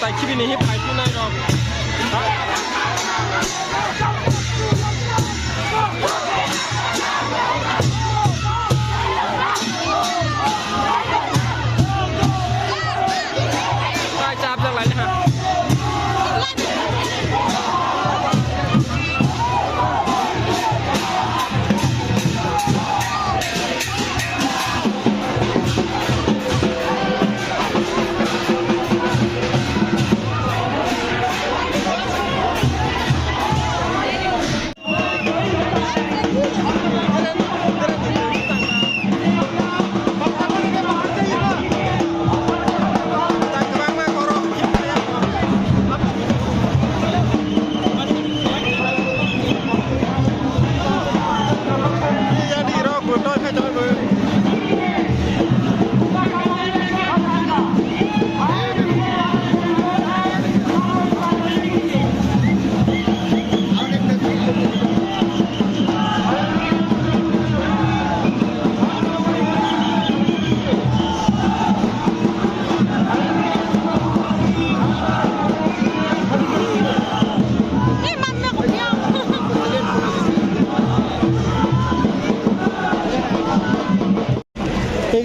tại khi bên này hiếp phải chỗ này rồi tai chạm ra lại nè hả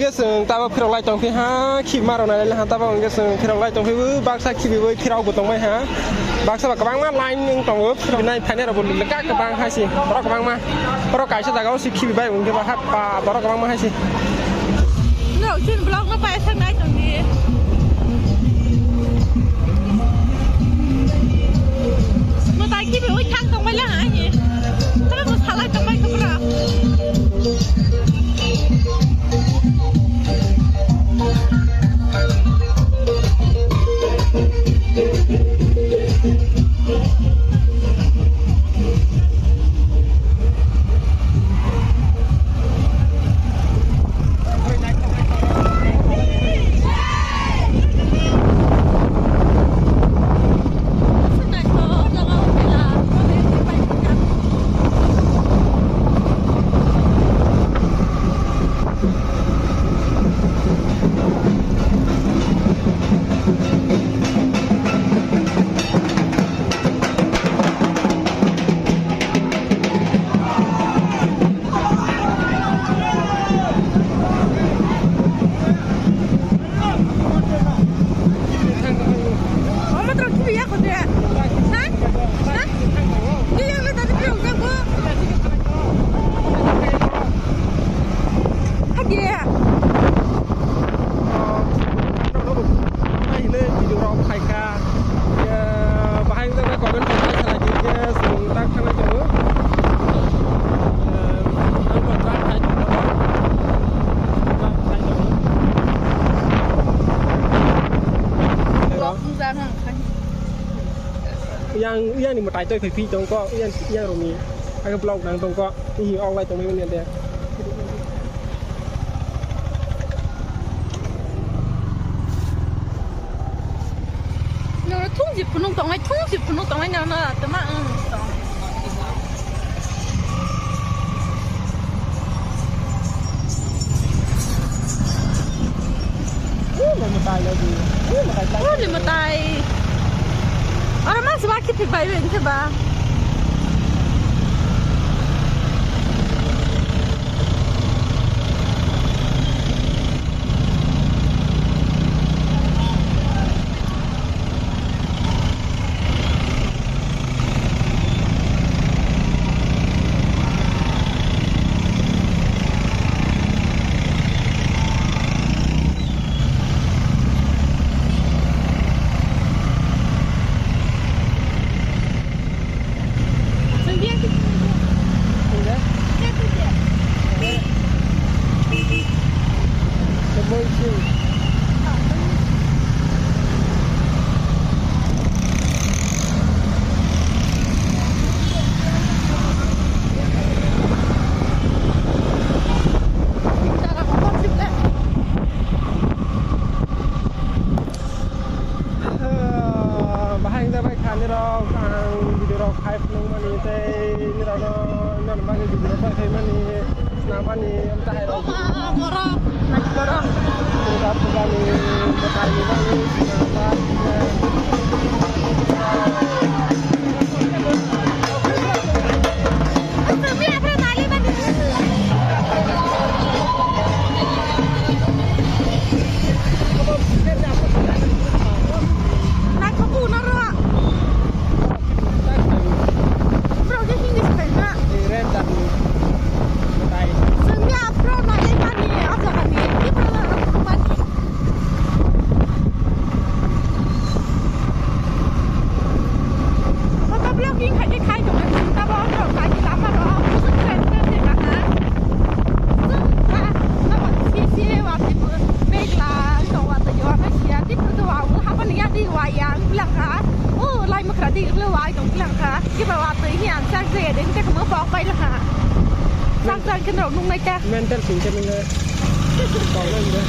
cái sừng ta vào khiเราไล่ตรงที่หาขีดมาเราไหนเลยฮะตาว่าcái sừng khiเราไล่ตรงที่บางสักขีดไปที่เราบุตรงไม่ฮะบางสักกับบางมาไล่นึงตรงในภายในเราบุตรเล็กกับบางให้สิเรากับบางมาเราไก่ชะตาเขาสิขีดไปผมจะมาฮับปลาเรากับบางมาให้สิเราขึ้นบล็อกมาไปทางไหนตรงนี้มาตายขีดไปโอ้ยทางตรงไปแล้วหาอย่างถ้าเราทางไล่ตรงไปก็ปรับยังนี่มาตายตัวพี่ตรงก็ยังตรงนี้ไอ้กระปลอกดังตรงก็นี่หิวออกอะไรตรงนี้มันเนี่ยเดียวเราทุ่งสิบคนตรงไหนทุ่งสิบคนตรงไหนเนี่ยนะแต่มาตรงมันตายเลยดีมันตายorang masih sakit di bayi ini coba. Namanya entah ya. Murah, naik barang. Kita bukan ini, kita ini, cái bảo tự nhiên sang rể đến cái mới phó bay là hả sang sang cái đầu nung này cha แม่นเต้นสูงจะมึงเลยบอกเลย